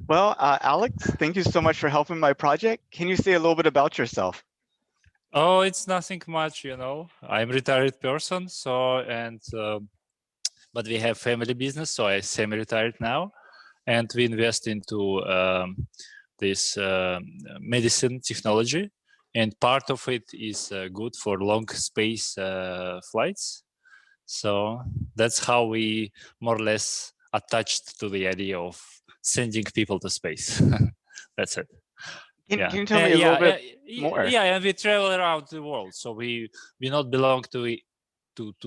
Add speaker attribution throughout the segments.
Speaker 1: Well, Alex, thank you so much for helping my project. Can you say a little bit about yourself?
Speaker 2: Oh, it's nothing much, I'm a retired person, but we have family business, so I'm semi-retired now, and we invest into this medicine technology, and part of it is good for long space flights. So that's how we more or less attached to the idea of sending people to space. That's it.
Speaker 1: Can
Speaker 2: Yeah.
Speaker 1: you tell me a little bit more?
Speaker 2: Yeah, and we travel around the world, so we not belong to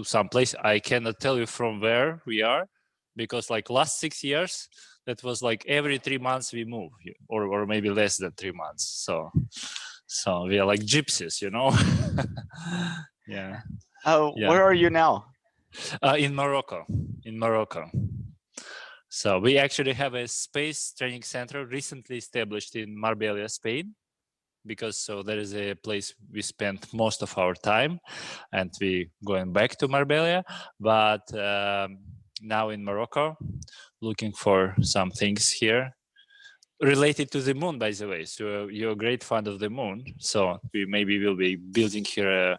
Speaker 2: some place. I cannot tell you from where we are, because like last 6 years, that was like every 3 months we move, or maybe less than 3 months. So we are like gypsies, Yeah. Yeah.
Speaker 1: Where are you now?
Speaker 2: In Morocco. So we actually have a space training center recently established in Marbella, Spain, because so there is a place we spend most of our time, and we going back to Marbella, but now in Morocco, looking for some things here related to the moon, by the way. So you're a great fan of the moon, so we maybe will be building here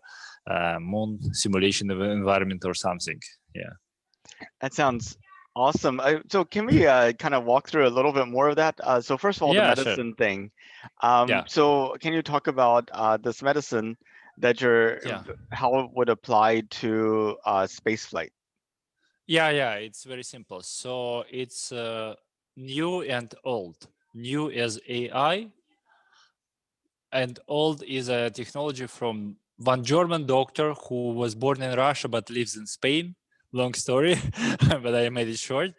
Speaker 2: a moon simulation of an environment or something. Yeah.
Speaker 1: That sounds awesome. So can we kind of walk through a little bit more of that? So first of all, the
Speaker 2: Yeah, sure.
Speaker 1: medicine thing.
Speaker 2: Yeah.
Speaker 1: So can you talk about this medicine that
Speaker 2: Yeah.
Speaker 1: how it would apply to space flight?
Speaker 2: Yeah, it's very simple. So it's new and old. New is AI, and old is a technology from one German doctor who was born in Russia but lives in Spain. Long story, but I made it short.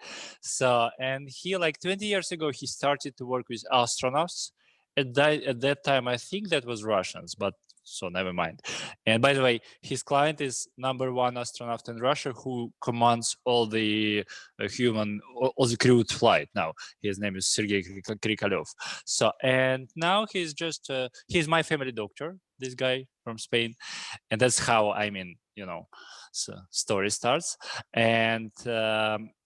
Speaker 2: So, and he, like 20 years ago, he started to work with astronauts. At that time, I think that was Russians, but so never mind. And by the way, his client is #1 astronaut in Russia who commands all the all the crewed flight now. His name is Sergei Krikalev. So, and now he's my family doctor, this guy from Spain. And that's how, so story starts. And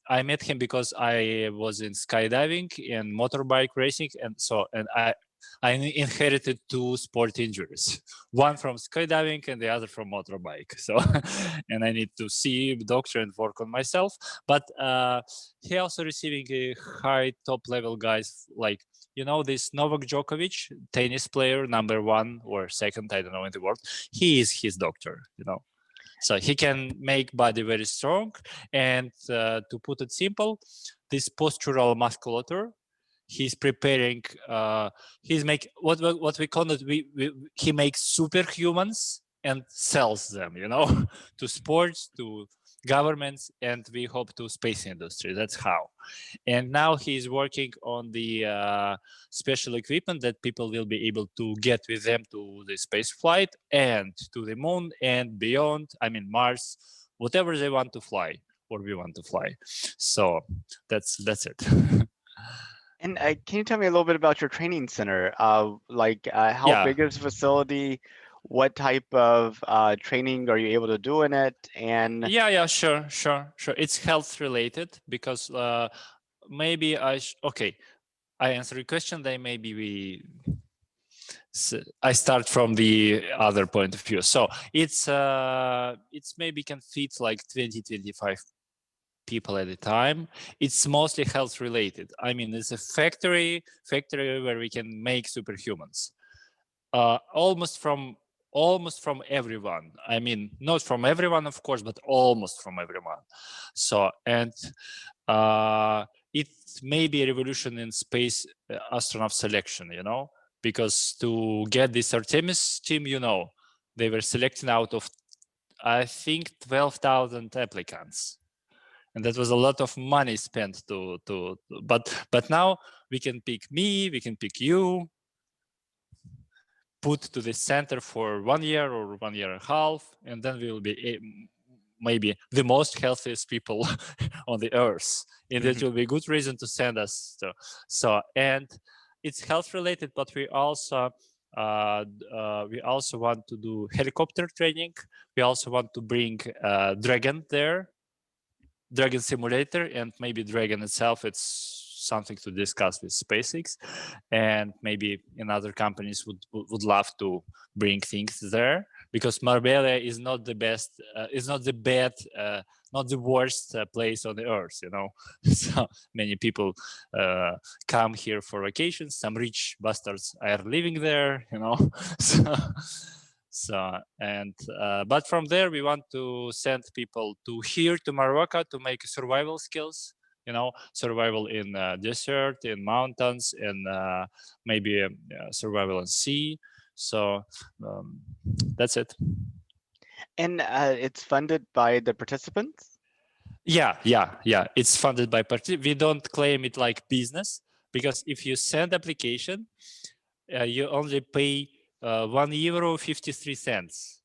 Speaker 2: I met him because I was in skydiving and motorbike racing. And I inherited 2 sport injuries, one from skydiving and the other from motorbike. So, and I need to see a doctor and work on myself. But he also receiving a high top level guys like, this Novak Djokovic, tennis player, #1 or second, I don't know, in the world. He is his doctor. So he can make body very strong. And to put it simple, this postural musculature, he's preparing, he's make what we call it, he makes superhumans and sells them, to sports, to governments, and we hope to space industry. That's how. And now he's working on the special equipment that people will be able to get with them to the space flight and to the moon and beyond. I mean, Mars, whatever they want to fly or we want to fly. So that's it.
Speaker 1: And can you tell me a little bit about your training center? How
Speaker 2: Yeah.
Speaker 1: big is the facility? What type of training are you able to do in it? And
Speaker 2: Yeah, sure. It's health related because maybe okay. I answer your question. Then maybe I start from the other point of view. So it's maybe can fit like 20-25 people at a time. It's mostly health related. I mean, it's a factory where we can make superhumans. Almost from everyone. I mean, not from everyone, of course, but almost from everyone. So, and it may be a revolution in space astronaut selection, because to get this Artemis team, they were selecting out of, I think, 12,000 applicants. And that was a lot of money spent but now we can pick me, we can pick you, put to the center for 1 year or 1.5 years, and then we will be maybe the most healthiest people on the earth. And it will be a good reason to send us. So and it's health related, but we also want to do helicopter training. We also want to bring Dragon there, Dragon simulator, and maybe Dragon itself. It's something to discuss with SpaceX, and maybe in other companies would love to bring things there, because Marbella is not the best, is not the bad, not the worst place on the earth, you know. So many people come here for vacations. Some rich bastards are living there, you know. But from there we want to send people to here to Morocco to make survival skills, you know, survival in desert, in mountains, and maybe survival in sea. So that's it.
Speaker 1: And it's funded by the participants?
Speaker 2: Yeah. It's funded by we don't claim it like business, because if you send application, you only pay €1.53.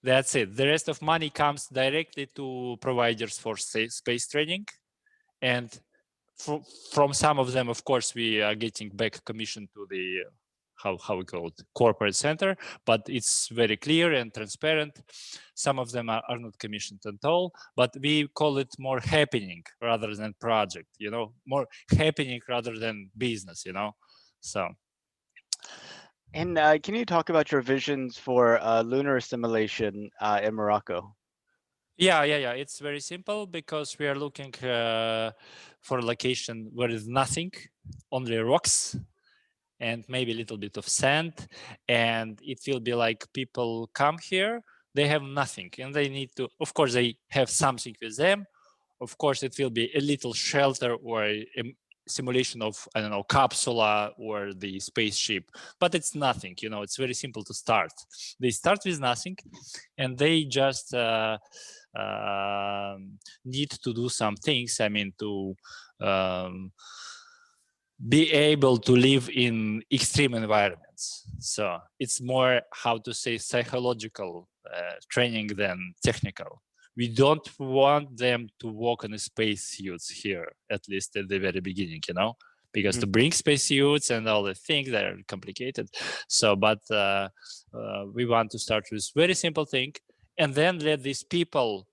Speaker 2: That's it. The rest of money comes directly to providers for space training, and from some of them, of course, we are getting back commission to the how we call it, corporate center, but it's very clear and transparent. Some of them are not commissioned at all, but we call it more happening rather than project, you know, more happening rather than business, you know. So.
Speaker 1: And can you talk about your visions for lunar simulation in Morocco?
Speaker 2: Yeah. It's very simple, because we are looking for a location where there's nothing, only rocks, and maybe a little bit of sand, and it will be like people come here, they have nothing, and they need to, of course, they have something with them. Of course, it will be a little shelter or a simulation of, I don't know, capsula or the spaceship, but it's nothing, you know. It's very simple to start. They start with nothing, and they just need to do some things. I mean, to be able to live in extreme environments. So it's more, how to say, psychological training than technical. We don't want them to walk in spacesuits here, at least at the very beginning, you know, because to bring spacesuits and all the things that are complicated. So, but we want to start with very simple thing, and then let these people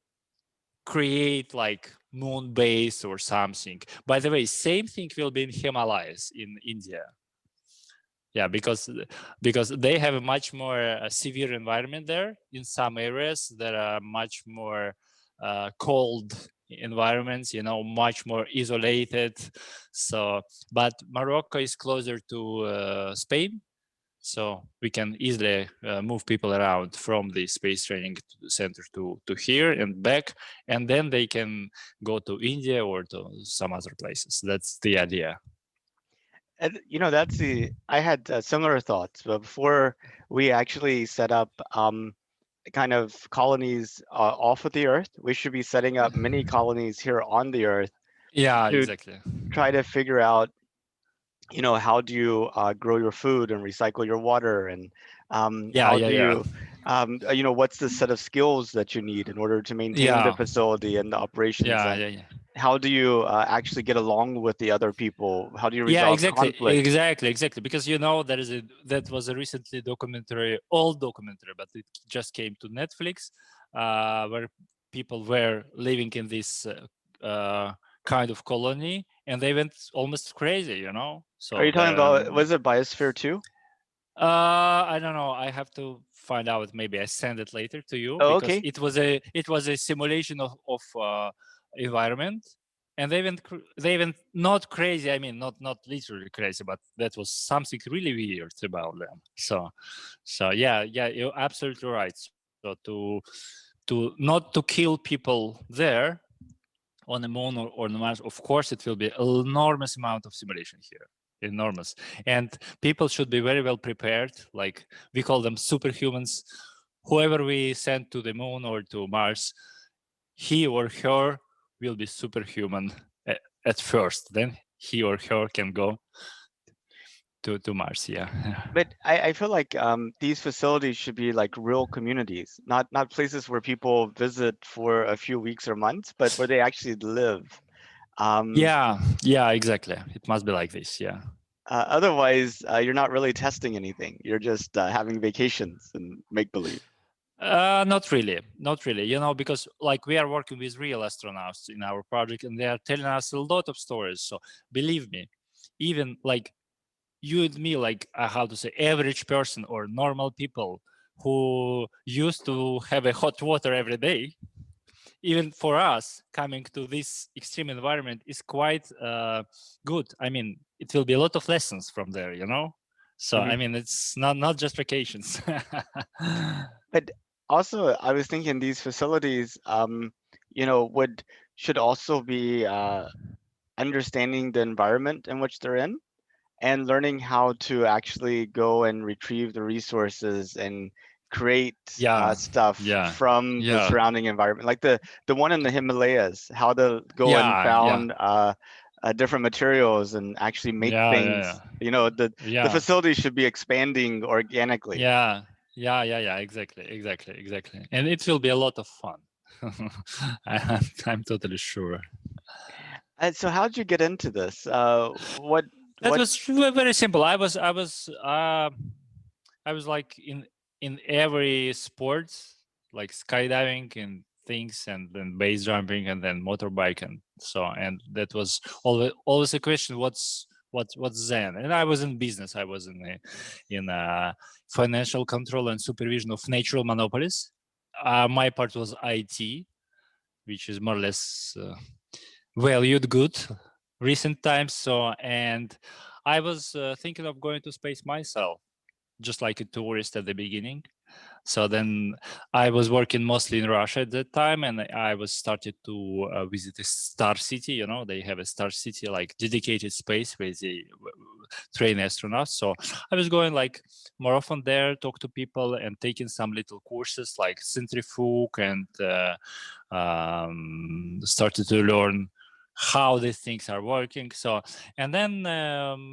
Speaker 2: create like moon base or something. By the way, same thing will be in Himalayas in India. Yeah, because they have a much more severe environment there. In some areas there are much more cold environments, you know, much more isolated. So, but Morocco is closer to Spain, so we can easily move people around from the space training center to here and back, and then they can go to India or to some other places. That's the idea.
Speaker 1: And, you know, I had similar thoughts, but before we actually set up kind of colonies off of the Earth, we should be setting up mini colonies here on the Earth.
Speaker 2: Yeah,
Speaker 1: to
Speaker 2: exactly.
Speaker 1: Try to figure out, you know, how do you grow your food and recycle your water, and how do you, you know, what's the set of skills that you need in order to maintain the facility and the operations, and how do you actually get along with the other people? How do you resolve conflict?
Speaker 2: Exactly. Because, you know, that was a recently old documentary, but it just came to Netflix, where people were living in this kind of colony, and they went almost crazy, you know. So
Speaker 1: Are you talking about, was it Biosphere 2?
Speaker 2: I don't know. I have to find out. Maybe I send it later to you,
Speaker 1: Oh,
Speaker 2: because
Speaker 1: okay.
Speaker 2: it was a simulation of environment, and they went not crazy. I mean, not literally crazy, but that was something really weird about them. So yeah, you're absolutely right. So to not to kill people there on the moon or on Mars, of course, it will be an enormous amount of simulation here. Enormous. And people should be very well prepared. Like, we call them superhumans. Whoever we send to the moon or to Mars, he or her will be superhuman at first. Then he or her can go to Mars. Yeah.
Speaker 1: But I feel like these facilities should be like real communities, not places where people visit for a few weeks or months, but where they actually live.
Speaker 2: Yeah, exactly. It must be like this. Yeah.
Speaker 1: Otherwise, you're not really testing anything. You're just having vacations and make believe.
Speaker 2: Not really, not really. Because like we are working with real astronauts in our project, and they are telling us a lot of stories. So believe me, even like you and me, like how to say, average person or normal people who used to have a hot water every day, even for us coming to this extreme environment is quite good. I mean, it will be a lot of lessons from there, So I mean, it's not just vacations.
Speaker 1: But also, I was thinking these facilities, should also be understanding the environment in which they're in and learning how to actually go and retrieve the resources and create
Speaker 2: Yeah,
Speaker 1: stuff
Speaker 2: yeah,
Speaker 1: from the
Speaker 2: yeah,
Speaker 1: surrounding environment, like the one in the Himalayas, how to go and
Speaker 2: yeah, yeah,
Speaker 1: found different materials and actually make
Speaker 2: yeah, yeah,
Speaker 1: things. The
Speaker 2: yeah,
Speaker 1: facility should be expanding organically.
Speaker 2: yeah, yeah. Exactly. And it will be a lot of fun. I'm totally sure.
Speaker 1: And so, how did you get into this? What
Speaker 2: That
Speaker 1: what?
Speaker 2: was very simple. I was like in every sport, like skydiving and things, and then base jumping, and then motorbike, and so. And that was always a question: what's Zen? And I was in business. I was in financial control and supervision of natural monopolies. My part was IT, which is more or less valued good recent times. So, and I was thinking of going to space myself, just like a tourist at the beginning. So then I was working mostly in Russia at that time, and I was started to visit a star city. They have a star city, like dedicated space where they train astronauts. So I was going like more often there, talk to people, and taking some little courses like centrifuge, and started to learn how these things are working. So, and then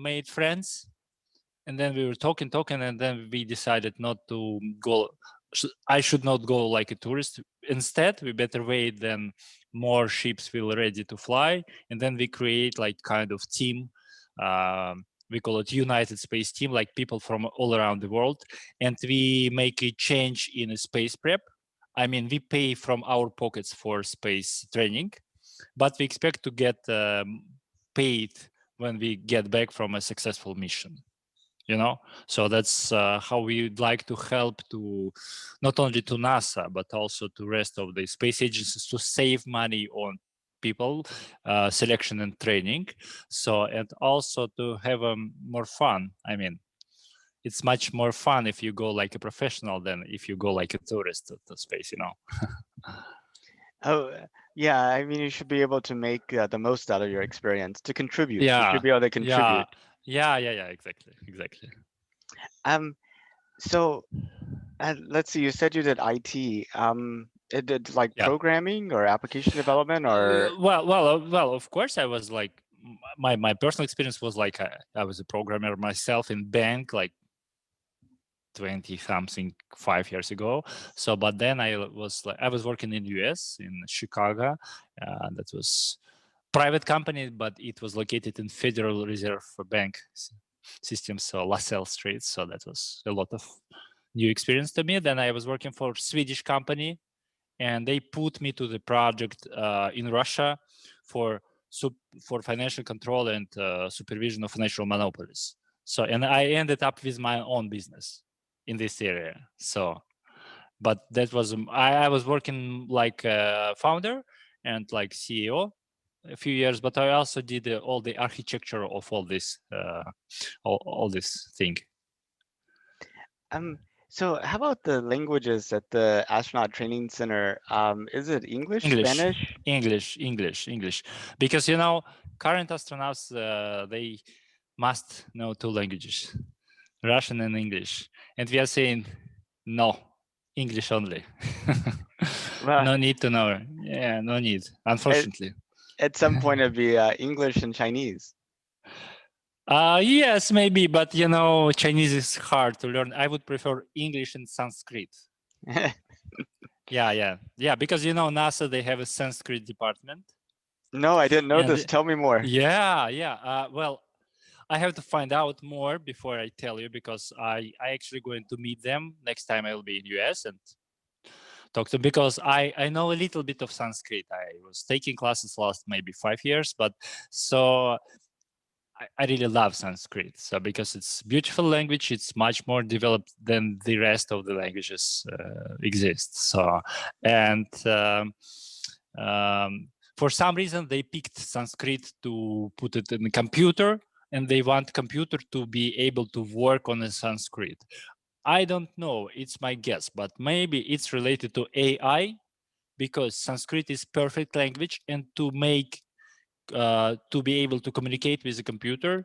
Speaker 2: made friends, and then we were talking, and then we decided not to go. I should not go like a tourist. Instead, we better wait then more ships will ready to fly, and then we create like kind of team. We call it United Space Team, like people from all around the world, and we make a change in a space prep. I mean, we pay from our pockets for space training, but we expect to get paid when we get back from a successful mission. So that's how we'd like to help to not only to NASA but also to rest of the space agencies to save money on people selection and training, so, and also to have more fun. I mean, it's much more fun if you go like a professional than if you go like a tourist to space.
Speaker 1: Oh, yeah. I mean, you should be able to make the most out of your experience to contribute. You should
Speaker 2: Yeah,
Speaker 1: be able to
Speaker 2: yeah,
Speaker 1: contribute.
Speaker 2: exactly.
Speaker 1: Um, so let's see. You said you did IT. It did like
Speaker 2: Yeah.
Speaker 1: programming or application development or.
Speaker 2: Well. Of course, I was like my personal experience was like I was a programmer myself in bank like 20 something 5 years ago. So, but then I was working in US in Chicago. That was private company, but it was located in Federal Reserve Bank system, so LaSalle Street. So that was a lot of new experience to me. Then I was working for Swedish company, and they put me to the project in Russia for for financial control and supervision of financial monopolies. So, and I ended up with my own business in this area. So, but that was I was working like a founder and like CEO a few years, but I also did all the architecture of all this all this thing.
Speaker 1: Um, so how about the languages at the astronaut training center? Is it English,
Speaker 2: English,
Speaker 1: Spanish?
Speaker 2: English, because current astronauts they must know two languages, Russian and English, and we are saying no, English only.
Speaker 1: Well,
Speaker 2: No need to know. Yeah, no need.
Speaker 1: at,
Speaker 2: Unfortunately.
Speaker 1: at some point it'd be English and Chinese.
Speaker 2: Yes, maybe, but Chinese is hard to learn. I would prefer English and Sanskrit. Yeah. Because NASA they have a Sanskrit department.
Speaker 1: No, I didn't know
Speaker 2: And
Speaker 1: this. Tell me more.
Speaker 2: yeah. Well, I have to find out more before I tell you, because I actually going to meet them next time I will be in US, and talk to, because I know a little bit of Sanskrit. I was taking classes last maybe 5 years, but so I really love Sanskrit. So because it's beautiful language, it's much more developed than the rest of the languages exist. So, and for some reason they picked Sanskrit to put it in the computer, and they want computer to be able to work on a Sanskrit. I don't know, it's my guess, but maybe it's related to AI, because Sanskrit is perfect language, and to make to be able to communicate with the computer,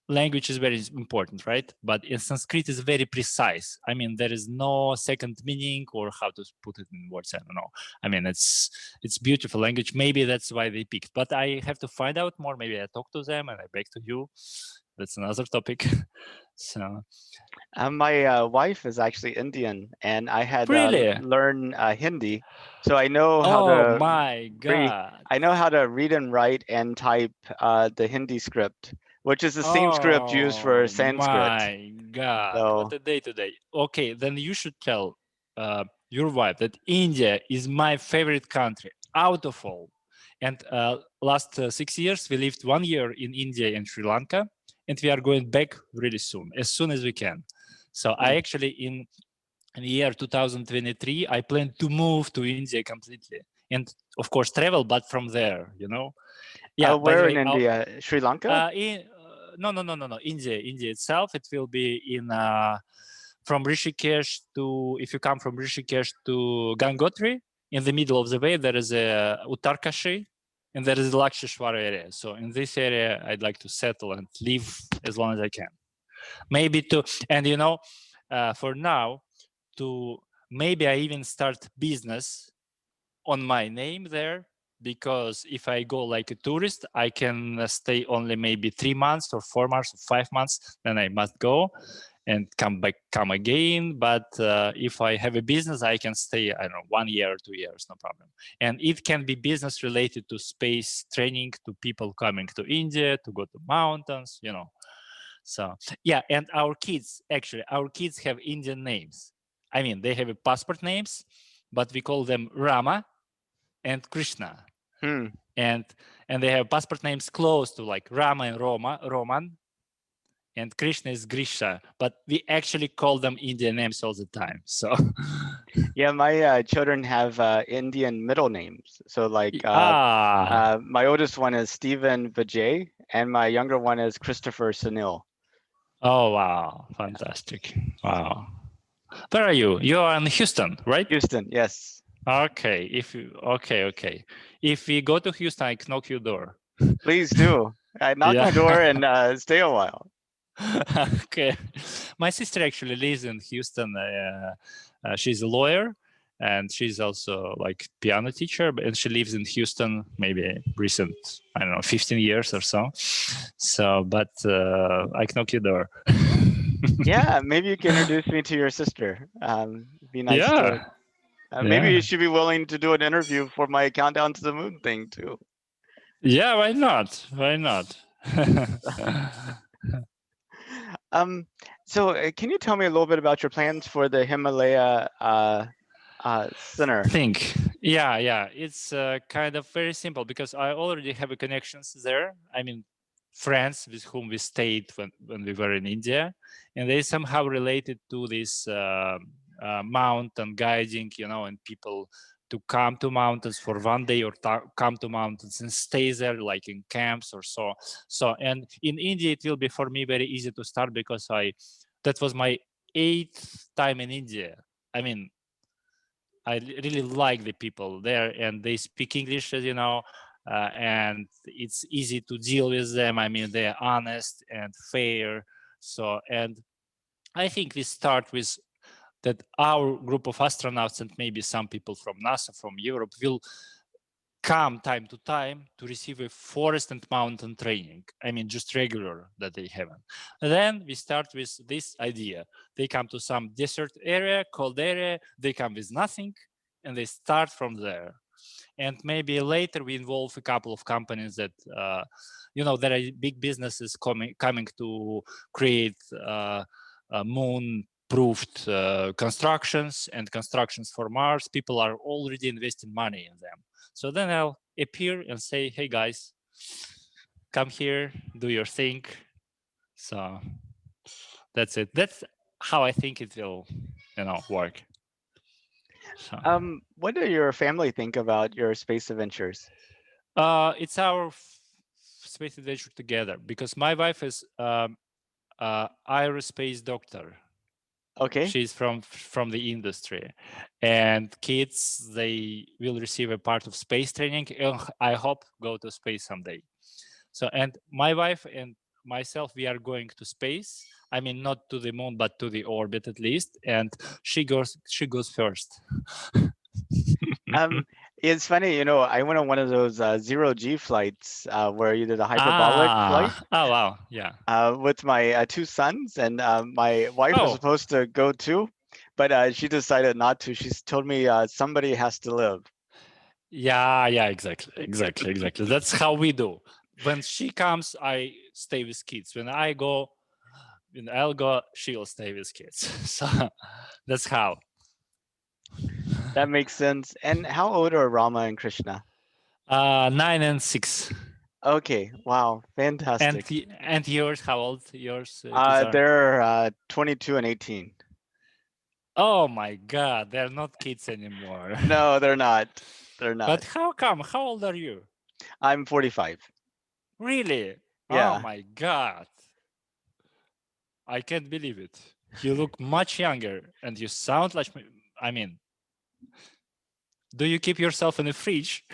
Speaker 2: language is very important, right? But in Sanskrit is very precise. I mean, there is no second meaning, or how to put it in words, I don't know. I mean, it's beautiful language. Maybe that's why they picked, but I have to find out more. Maybe I talk to them and I back to you. That's another topic. So
Speaker 1: my wife is actually Indian, and I had
Speaker 2: really,
Speaker 1: learned Hindi, so I know how
Speaker 2: oh
Speaker 1: to
Speaker 2: my
Speaker 1: read.
Speaker 2: god,
Speaker 1: I know how to read and write and type the Hindi script, which is the same script used for
Speaker 2: oh
Speaker 1: Sanskrit.
Speaker 2: my god, what
Speaker 1: So
Speaker 2: a day today. Okay, then you should tell your wife that India is my favorite country out of all. And last 6 years, we lived 1 year in India and Sri Lanka, and we are going back really soon as we can. So I actually, in the year 2023, I plan to move to India completely. And of course, travel, but from there, you know? Yeah, by the
Speaker 1: where in
Speaker 2: way,
Speaker 1: India? Sri Lanka?
Speaker 2: no, India itself. It will be in from Rishikesh to, if you come from Rishikesh to Gangotri, in the middle of the way there is a Uttarkashi, and there is the Laksheshwar area. So in this area, I'd like to settle and live as long as I can. Maybe to, and you know, for now, to maybe I even start business on my name there, because if I go like a tourist, I can stay only maybe 3 months or 4 months or 5 months, then I must go and come again. But if I have a business, I can stay, I don't know, 1 year or 2 years, no problem. And it can be business related to space training, to people coming to India to go to mountains, you know. So yeah, and our kids have Indian names. I mean, they have a passport names, but we call them Rama and Krishna. And they have passport names close to like Rama and Roman, and Krishna is Grisha, but we actually call them Indian names all the time. So
Speaker 1: yeah, my children have Indian middle names. So like my oldest one is Stephen Vijay, and my younger one is Christopher Sunil.
Speaker 2: Oh wow, fantastic! Wow, where are you? You are in Houston, right?
Speaker 1: Houston, yes.
Speaker 2: Okay, okay. If we go to Houston, I knock your door.
Speaker 1: Please do. I knock my door and stay a while.
Speaker 2: Okay, my sister actually lives in Houston. She's a lawyer, and she's also like piano teacher, and she lives in Houston maybe recent, I don't know, 15 years or so. So, but I knock your door.
Speaker 1: Yeah, maybe you can introduce me to your sister. Be nice to. Maybe you should be willing to do an interview for my Countdown to the Moon thing too.
Speaker 2: Yeah, why not? Why not?
Speaker 1: So can you tell me a little bit about your plans for the Himalaya Center?
Speaker 2: Yeah, it's kind of very simple, because I already have connections there. I mean, friends with whom we stayed when we were in India, and they somehow related to this mountain guiding, you know, and people to come to mountains for 1 day, or come to mountains and stay there like in camps or so. And in India, it will be for me very easy to start, because that was my 8th time in India. I mean, I really like the people there, and they speak English, as you know, and it's easy to deal with them. I mean, they're honest and fair. So, and I think we start with that our group of astronauts, and maybe some people from NASA, from Europe, will come time to time to receive a forest and mountain training. I mean, just regular that they haven't. And then we start with this idea. They come to some desert area, cold area, they come with nothing, and they start from there. And maybe later we involve a couple of companies that, you know, there are big businesses coming to create moon proved constructions and constructions for Mars. People are already investing money in them. So then I'll appear and say, hey guys, come here, do your thing. So that's it. That's how I think it will, work. So.
Speaker 1: What do your family think about your space adventures?
Speaker 2: It's our space adventure together because my wife is aerospace doctor.
Speaker 1: Okay.
Speaker 2: She's from the industry, and kids, they will receive a part of space training. I hope go to space someday. So, and my wife and myself, we are going to space. I mean, not to the moon, but to the orbit at least. And she goes first.
Speaker 1: It's funny, I went on one of those zero-G flights where you did a hyperbolic flight.
Speaker 2: Oh wow, yeah.
Speaker 1: With my two sons, and my wife was supposed to go too, but she decided not to. She's told me somebody has to live.
Speaker 2: Yeah, exactly. That's how we do. When she comes, I stay with kids. When I'll go, she'll stay with kids. So that's how.
Speaker 1: That makes sense. And how old are Rama and Krishna?
Speaker 2: 9 and 6.
Speaker 1: Okay, wow, fantastic.
Speaker 2: And yours, how old yours kids are?
Speaker 1: They're 22 and 18.
Speaker 2: Oh my God, they're not kids anymore.
Speaker 1: No, they're not. They're not.
Speaker 2: But how come? How old are you?
Speaker 1: I'm 45.
Speaker 2: Really?
Speaker 1: Yeah.
Speaker 2: Oh my God. I can't believe it. You look much younger and you sound like, I mean, do you keep yourself in the fridge?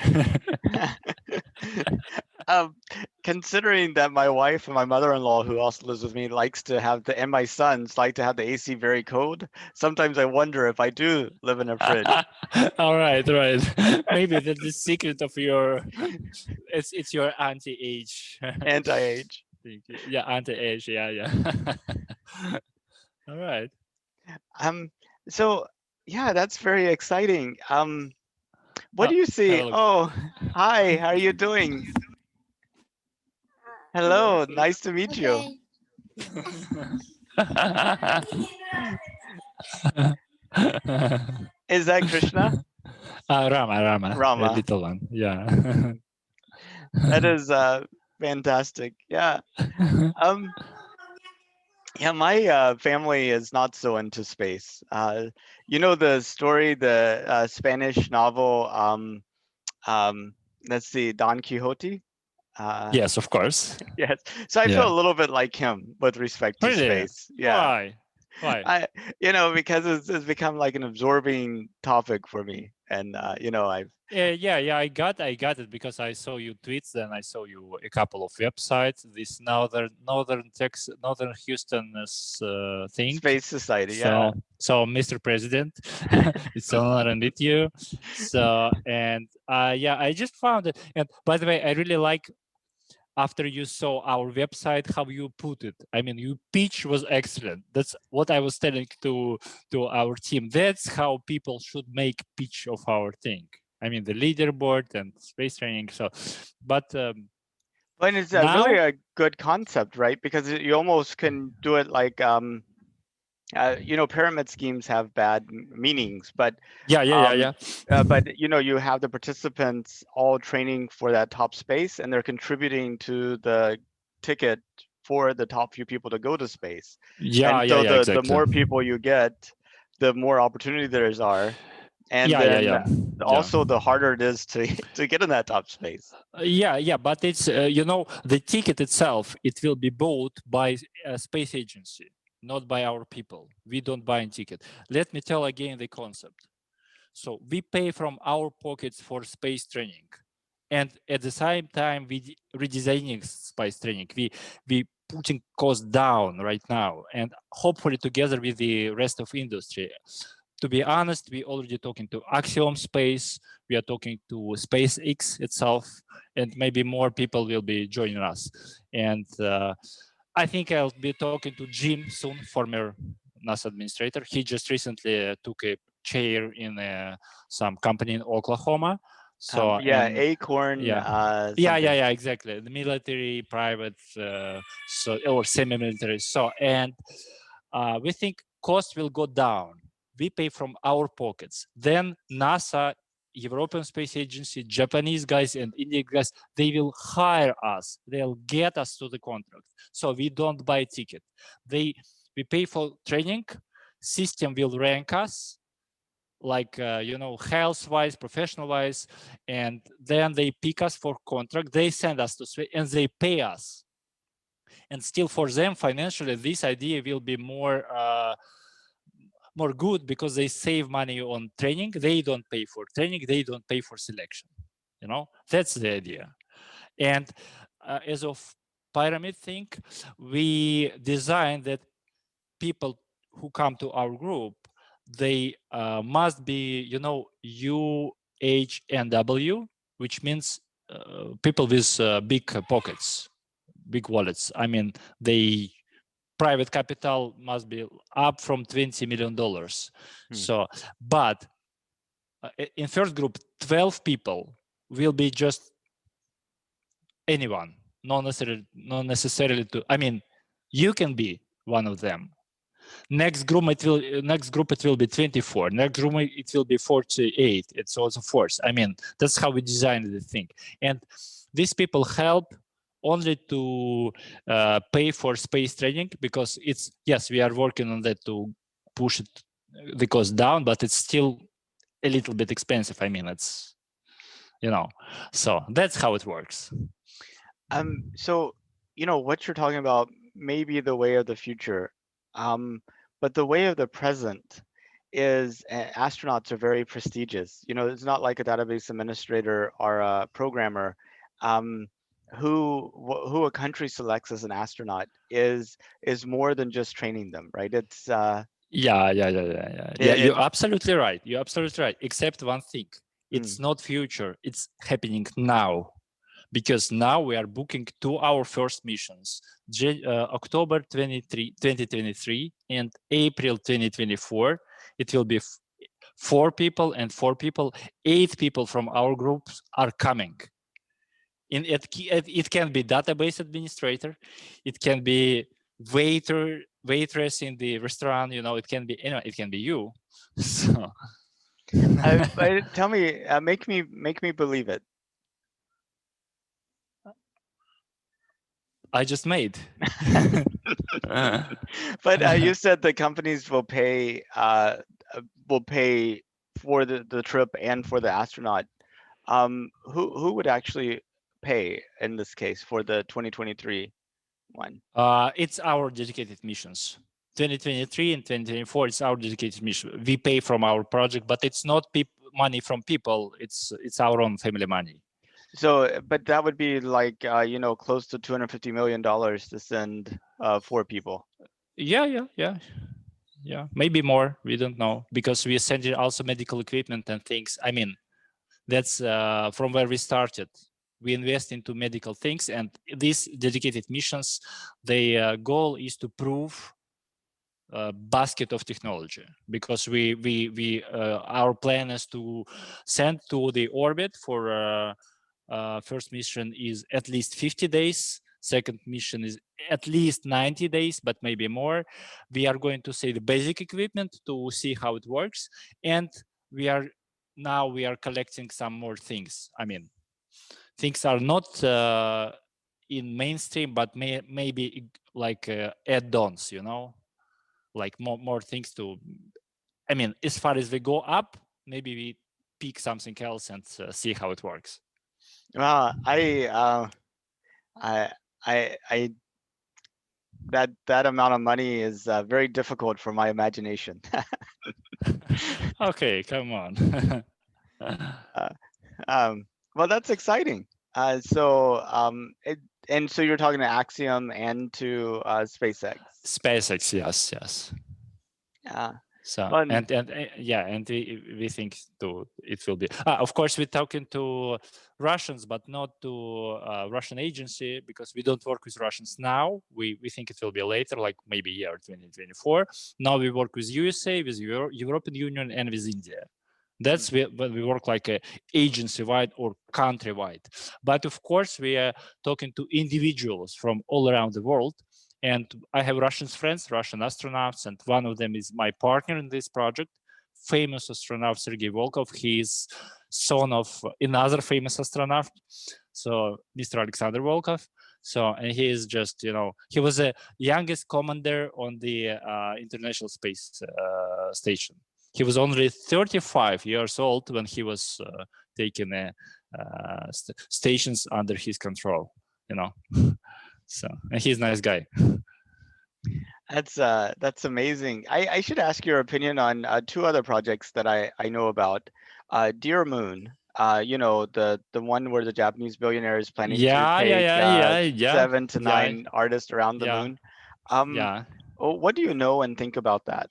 Speaker 1: Considering that my wife and my mother-in-law, who also lives with me, and my sons like to have the AC very cold, sometimes I wonder if I do live in a fridge.
Speaker 2: All right. Maybe that's the secret of your. It's your anti-age.
Speaker 1: Anti-age.
Speaker 2: Yeah, anti-age. Yeah. All right.
Speaker 1: So yeah, that's very exciting. What do you see? Oh, hi. How are you doing? Hello. Nice to meet you. Is that Krishna?
Speaker 2: Rama.
Speaker 1: Rama.
Speaker 2: A little one. Yeah.
Speaker 1: That is fantastic. Yeah. Yeah, my family is not so into space. You know the story, the Spanish novel, let's see, Don Quixote?
Speaker 2: Yes, of course.
Speaker 1: Yes. So I feel a little bit like him with respect to space. Yeah.
Speaker 2: Why?
Speaker 1: Because it's become like an absorbing topic for me. And, I've.
Speaker 2: Yeah, I got it because I saw you tweets, then I saw you a couple of websites. This Northern Houston thing.
Speaker 1: Space Society, yeah.
Speaker 2: So Mr. President, it's an honor to meet you. So, and I just found it. And by the way, I really like after you saw our website, how you put it. I mean, your pitch was excellent. That's what I was telling to our team. That's how people should make pitch of our thing. I mean, the leaderboard and space training. So, but
Speaker 1: it's really a good concept, right? Because you almost can do it like pyramid schemes have bad meanings, but
Speaker 2: yeah.
Speaker 1: But you have the participants all training for that top space, and they're contributing to the ticket for the top few people to go to space.
Speaker 2: Yeah,
Speaker 1: and so
Speaker 2: exactly.
Speaker 1: The more people you get, the more opportunity there are, and also the harder it is to get in that top space.
Speaker 2: Yeah, but it's the ticket itself, it will be bought by a space agency, not by our people. We don't buy a ticket. Let me tell again the concept. So we pay from our pockets for space training, and at the same time we redesigning space training. We putting costs down right now, and hopefully together with the rest of industry. To be honest, we already talking to Axiom Space. We are talking to SpaceX itself, and maybe more people will be joining us. And I think I'll be talking to Jim soon, former NASA administrator. He just recently took a chair in some company in Oklahoma. So
Speaker 1: Acorn.
Speaker 2: Yeah, exactly. The military, private, or semi-military. So, and we think cost will go down. We pay from our pockets. Then NASA, European Space Agency, Japanese guys and Indian guys, they will hire us. They'll get us to the contract. So we don't buy a ticket. We pay for training. System will rank us, like health-wise, professional-wise, and then they pick us for contract. They send us to space and they pay us. And still, for them financially, this idea will be more good because they save money on training. They don't pay for training. They don't pay for selection. That's the idea. And as of pyramid thing, we designed that people who come to our group, they must be, U, H, and W, which means people with big pockets, big wallets. I mean, they private capital must be up from $20 million. So, but in first group, 12 people will be just anyone, not necessarily to. I mean, you can be one of them. Next group it will be 24. Next group it will be 48. And so on so forth. I mean, that's how we designed the thing. And these people help only to pay for space training, because yes, we are working on that to push the cost down, but it's still a little bit expensive. I mean, it's so that's how it works.
Speaker 1: So what you're talking about may be the way of the future, but the way of the present is astronauts are very prestigious. It's not like a database administrator or a programmer. Who a country selects as an astronaut is more than just training them, right? It's
Speaker 2: yeah. You're absolutely right. Except one thing, it's not future, it's happening now. Because now we are booking 2 our first missions, October 2023 and April 2024. It will be 4 people and 4 people. 8 people from our groups are coming. It can be database administrator, it can be waitress in the restaurant. It can be it can be you. So
Speaker 1: tell me, make me believe it.
Speaker 2: I just made.
Speaker 1: But you said the companies will pay for the trip and for the astronaut. Who would actually pay in this case for the 2023 one?
Speaker 2: It's our dedicated missions. 2023 and 2024, it's our dedicated mission. We pay from our project, but it's not money from people. It's our own family money.
Speaker 1: So, but that would be like close to $250 million to send 4 people.
Speaker 2: Yeah. Maybe more. We don't know, because we are sending also medical equipment and things. I mean, that's from where we started. We invest into medical things, and these dedicated missions, the goal is to prove a basket of technology, because we our plan is to send to the orbit for first mission is at least 50 days. Second mission is at least 90 days, but maybe more. We are going to say the basic equipment to see how it works. And we are collecting some more things. I mean, things are not in mainstream, but maybe like add-ons, like more things to, I mean, as far as we go up, maybe we pick something else and see how it works.
Speaker 1: That amount of money is very difficult for my imagination.
Speaker 2: Okay, come on.
Speaker 1: Well, that's exciting. So you're talking to Axiom and to SpaceX.
Speaker 2: SpaceX, yes.
Speaker 1: Yeah.
Speaker 2: So and we think too it will be. Of course, we're talking to Russians, but not to Russian agency, because we don't work with Russians now. We think it will be later, like maybe year 2024. Now we work with USA, with European Union, and with India. That's when we work like a agency-wide or country-wide. But of course, we are talking to individuals from all around the world, And I have Russian friends, Russian astronauts, and one of them is my partner in this project, famous astronaut Sergei Volkov. He is son of another famous astronaut, so Mr. Alexander Volkov. So, and he is just, he was the youngest commander on the International Space Station. He was only 35 years old when he was taking stations under his control, So, and he's a nice guy.
Speaker 1: That's amazing. I should ask your opinion on two other projects that I know about. Dear Moon, the one where the Japanese billionaire is planning to take 7 to 9 artists around the moon. What do you know and think about that?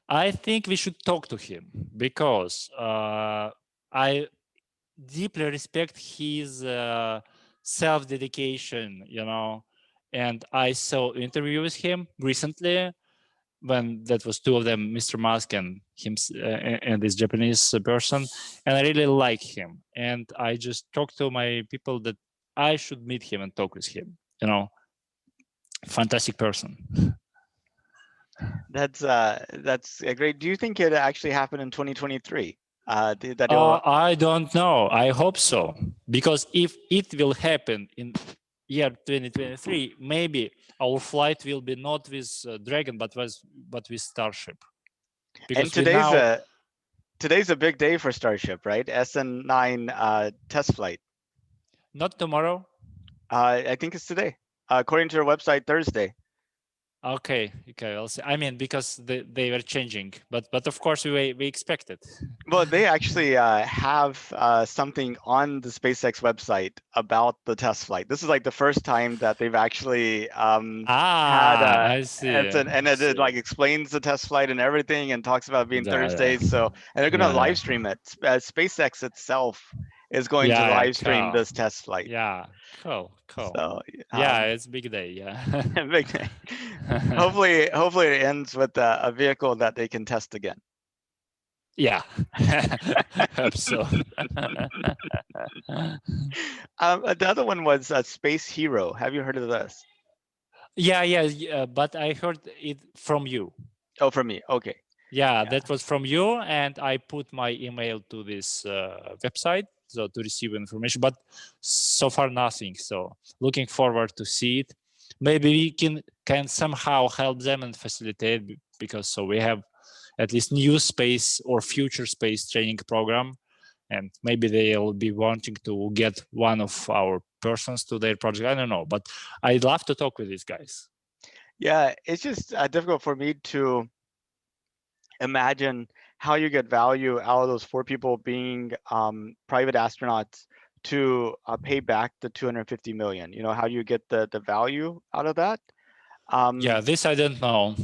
Speaker 2: I think we should talk to him because I deeply respect his self-dedication, and I saw an interview with him recently when that was two of them, Mr. Musk and him and this Japanese person, and I really like him. And I just talked to my people that I should meet him and talk with him. Fantastic person.
Speaker 1: That's great. Do you think it actually happened in 2023?
Speaker 2: I don't know. I hope so, because if it will happen in year 2023, maybe our flight will be not with Dragon, but with Starship.
Speaker 1: Because and today's a big day for Starship, right? SN9 test flight.
Speaker 2: Not tomorrow.
Speaker 1: I think it's today, according to their website, Thursday.
Speaker 2: Okay, I'll see. I mean, because they were changing, but of course we expect it.
Speaker 1: Well, they actually have something on the SpaceX website about the test flight. This is like the first time that they've actually had
Speaker 2: I see.
Speaker 1: and it like explains the test flight and everything and talks about being Thursday. So, and they're going to live stream it. SpaceX itself is going to live stream this test flight.
Speaker 2: Yeah, cool.
Speaker 1: So,
Speaker 2: it's a big day. Yeah,
Speaker 1: big day. Hopefully it ends with a vehicle that they can test again.
Speaker 2: Yeah, hope so.
Speaker 1: The other one was Space Hero. Have you heard of this?
Speaker 2: Yeah, but I heard it from you.
Speaker 1: Oh, from me. Okay.
Speaker 2: Yeah, that was from you, and I put my email to this website so to receive information, but so far nothing. So looking forward to see it. Maybe we can somehow help them and facilitate, because so we have at least new space or future space training program, and maybe they'll be wanting to get one of our persons to their project. I don't know, but I'd love to talk with these guys.
Speaker 1: Yeah, it's just difficult for me to imagine how you get value out of those 4 people being private astronauts to pay back the 250 million. How you get the value out of that.
Speaker 2: Yeah, this I don't know.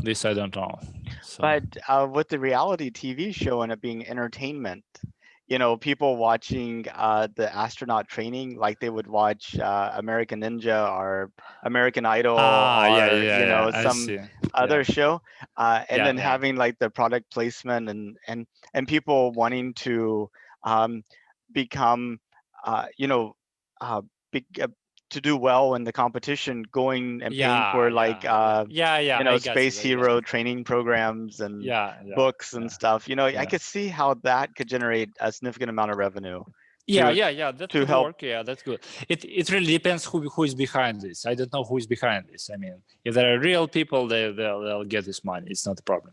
Speaker 2: So.
Speaker 1: But with the reality TV show and it being entertainment, people watching the astronaut training like they would watch American Ninja or American Idol or some other show, and then having like the product placement and people wanting to become to do well in the competition, going and paying for Space Hero training programs and books and stuff. I could see how that could generate a significant amount of revenue.
Speaker 2: That could work. Yeah, that's good. It really depends who is behind this. I don't know who is behind this. I mean, if there are real people, they'll get this money. It's not a problem.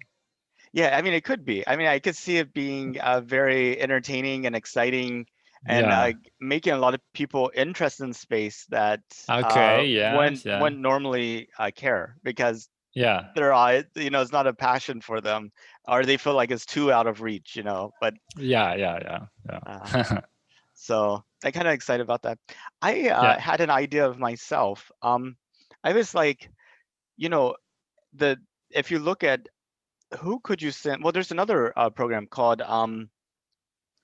Speaker 1: Yeah, I mean, it could be. I mean, I could see it being very entertaining and exciting, and making a lot of people interested in space that wouldn't normally care, because it's not a passion for them, or they feel like it's too out of reach, but so I'm kind of excited about that. I had an idea of myself. I was like, if you look at who could you send, well, there's another program called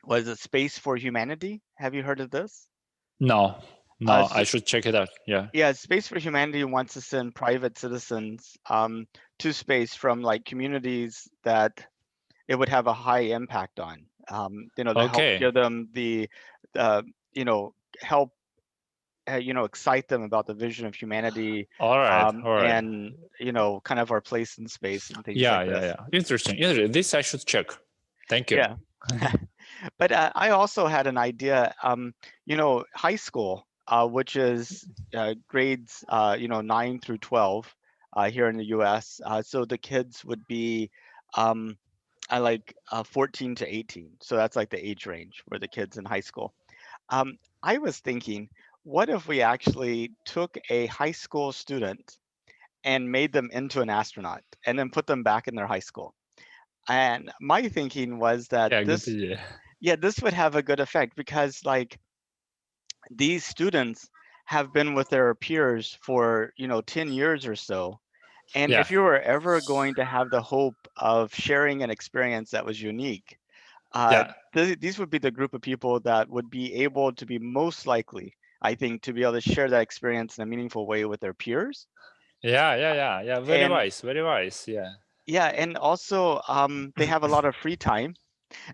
Speaker 1: was it Space for Humanity? Have you heard of this?
Speaker 2: No, I should check it out.
Speaker 1: Yeah, Space for Humanity wants to send private citizens to space from like communities that it would have a high impact on. To help give them the help excite them about the vision of humanity,
Speaker 2: All right.
Speaker 1: and kind of our place in space and things like this.
Speaker 2: Interesting. This I should check. Thank you.
Speaker 1: Yeah. But I also had an idea. High school, which is grades 9 through 12 here in the U.S. So the kids would be like 14 to 18. So that's like the age range for the kids in high school. I was thinking, what if we actually took a high school student and made them into an astronaut and then put them back in their high school? And my thinking was that
Speaker 2: good idea.
Speaker 1: this would have a good effect, because like these students have been with their peers for 10 years or so. And if you were ever going to have the hope of sharing an experience that was unique, these would be the group of people that would be able to be most likely, I think, to be able to share that experience in a meaningful way with their peers.
Speaker 2: Very wise.
Speaker 1: Yeah, and also they have a lot of free time,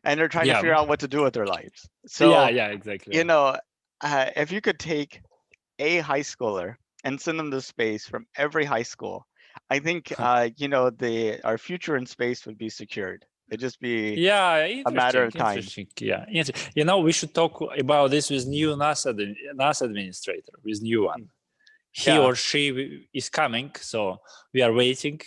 Speaker 1: and they're trying to figure out what to do with their lives. So
Speaker 2: exactly.
Speaker 1: if you could take a high schooler and send them to space from every high school, I think our future in space would be secured. It'd just be a matter of time.
Speaker 2: We should talk about this with new NASA administrator, with new one. He or she is coming, so we are waiting.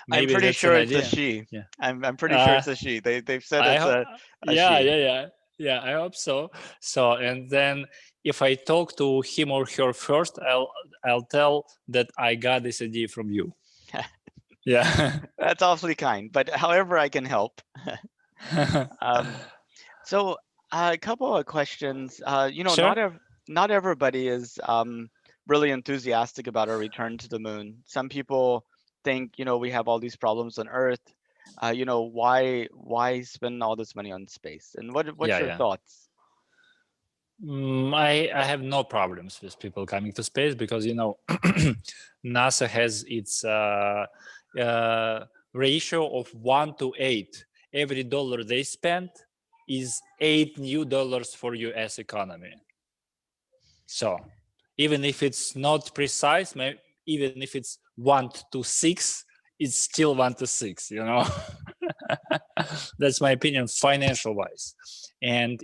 Speaker 1: Maybe I'm pretty sure it's a she. Yeah. I'm pretty sure it's a she. They've said it's a she.
Speaker 2: Yeah, I hope so. So, and then if I talk to him or her first, I'll tell that I got this idea from you. Yeah.
Speaker 1: That's awfully kind, but however I can help. So a couple of questions.
Speaker 2: Sure.
Speaker 1: Not everybody is really enthusiastic about our return to the moon. Some people think, we have all these problems on Earth. Why spend all this money on space? And what's your thoughts?
Speaker 2: I have no problems with people coming to space, because NASA has its ratio of 1:8. Every dollar they spend is $8 new for US economy. So even if it's not precise, even if it's 1:6, it's still 1:6, That's my opinion, financial wise. And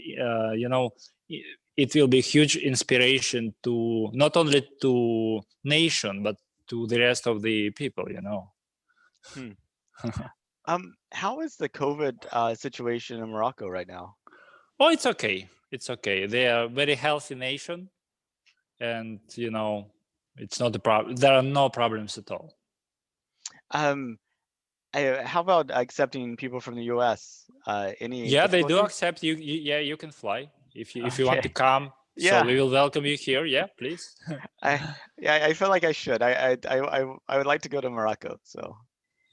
Speaker 2: it will be huge inspiration to not only to nation, but to the rest of the people,
Speaker 1: How is the COVID situation in Morocco right now?
Speaker 2: Oh, it's okay. They are a very healthy nation, and it's not a problem. There are no problems at all.
Speaker 1: How about accepting people from the U.S.?
Speaker 2: Yeah, they do accept you. You can fly if you want to come.
Speaker 1: Yeah.
Speaker 2: So we will welcome you here. Yeah, please.
Speaker 1: I feel like I should. I would like to go to Morocco. So.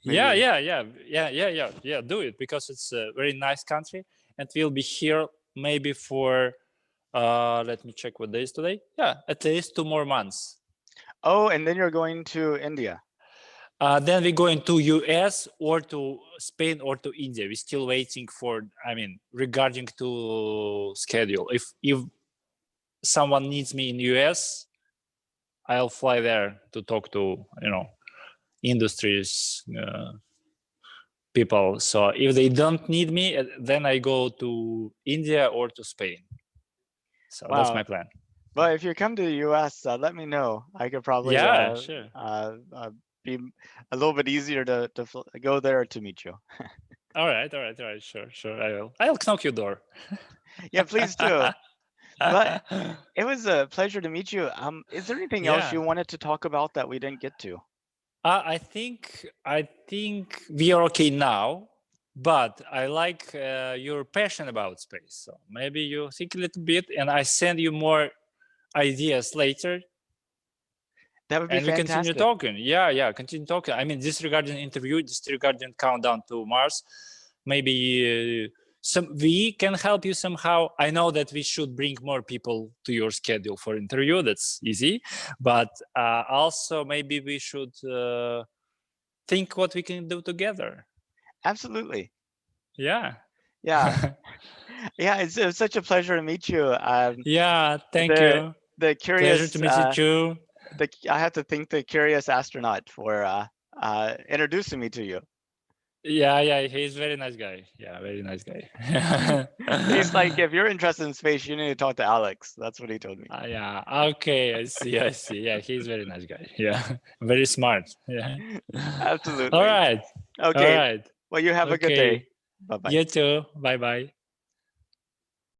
Speaker 2: Maybe. Yeah. Do it, because it's a very nice country, and we'll be here maybe for. Let me check what day is today. Yeah, at least 2 more months.
Speaker 1: Oh, and then you're going to India.
Speaker 2: Then we're going to US or to Spain or to India. We're still waiting for, regarding to schedule. If someone needs me in US, I'll fly there to talk to, industries, people. So if they don't need me, then I go to India or to Spain. So that's my plan.
Speaker 1: Well, if you come to the US, let me know. I could probably
Speaker 2: sure.
Speaker 1: Be a little bit easier to go there to meet you.
Speaker 2: All right. Sure. I'll knock your door.
Speaker 1: Yeah, please do. But it was a pleasure to meet you. Is there anything else you wanted to talk about that we didn't get to?
Speaker 2: I think we are okay now, but I like your passion about space. So maybe you think a little bit, and I send you more ideas later.
Speaker 1: That would be
Speaker 2: and
Speaker 1: fantastic.
Speaker 2: We continue talking. Yeah, continue talking. Disregarding interview, disregarding countdown to Mars, maybe we can help you somehow. I know that we should bring more people to your schedule for interview. That's easy, but also maybe we should think what we can do together.
Speaker 1: Absolutely.
Speaker 2: Yeah.
Speaker 1: Yeah, it's such a pleasure to meet you.
Speaker 2: Yeah, thank you.
Speaker 1: the
Speaker 2: Pleasure
Speaker 1: curious.
Speaker 2: to meet you too.
Speaker 1: I have to thank the curious astronaut for introducing me to you.
Speaker 2: Yeah, he's very nice guy. Yeah, very nice guy.
Speaker 1: He's like, if you're interested in space, you need to talk to Alex. That's what he told me.
Speaker 2: Yeah, okay, I see. Yeah, he's very nice guy. Yeah, very smart. Yeah.
Speaker 1: Absolutely.
Speaker 2: All right.
Speaker 1: Okay.
Speaker 2: All right.
Speaker 1: Well, you have a good day.
Speaker 2: Okay.
Speaker 1: Bye-bye.
Speaker 2: You too. Bye bye.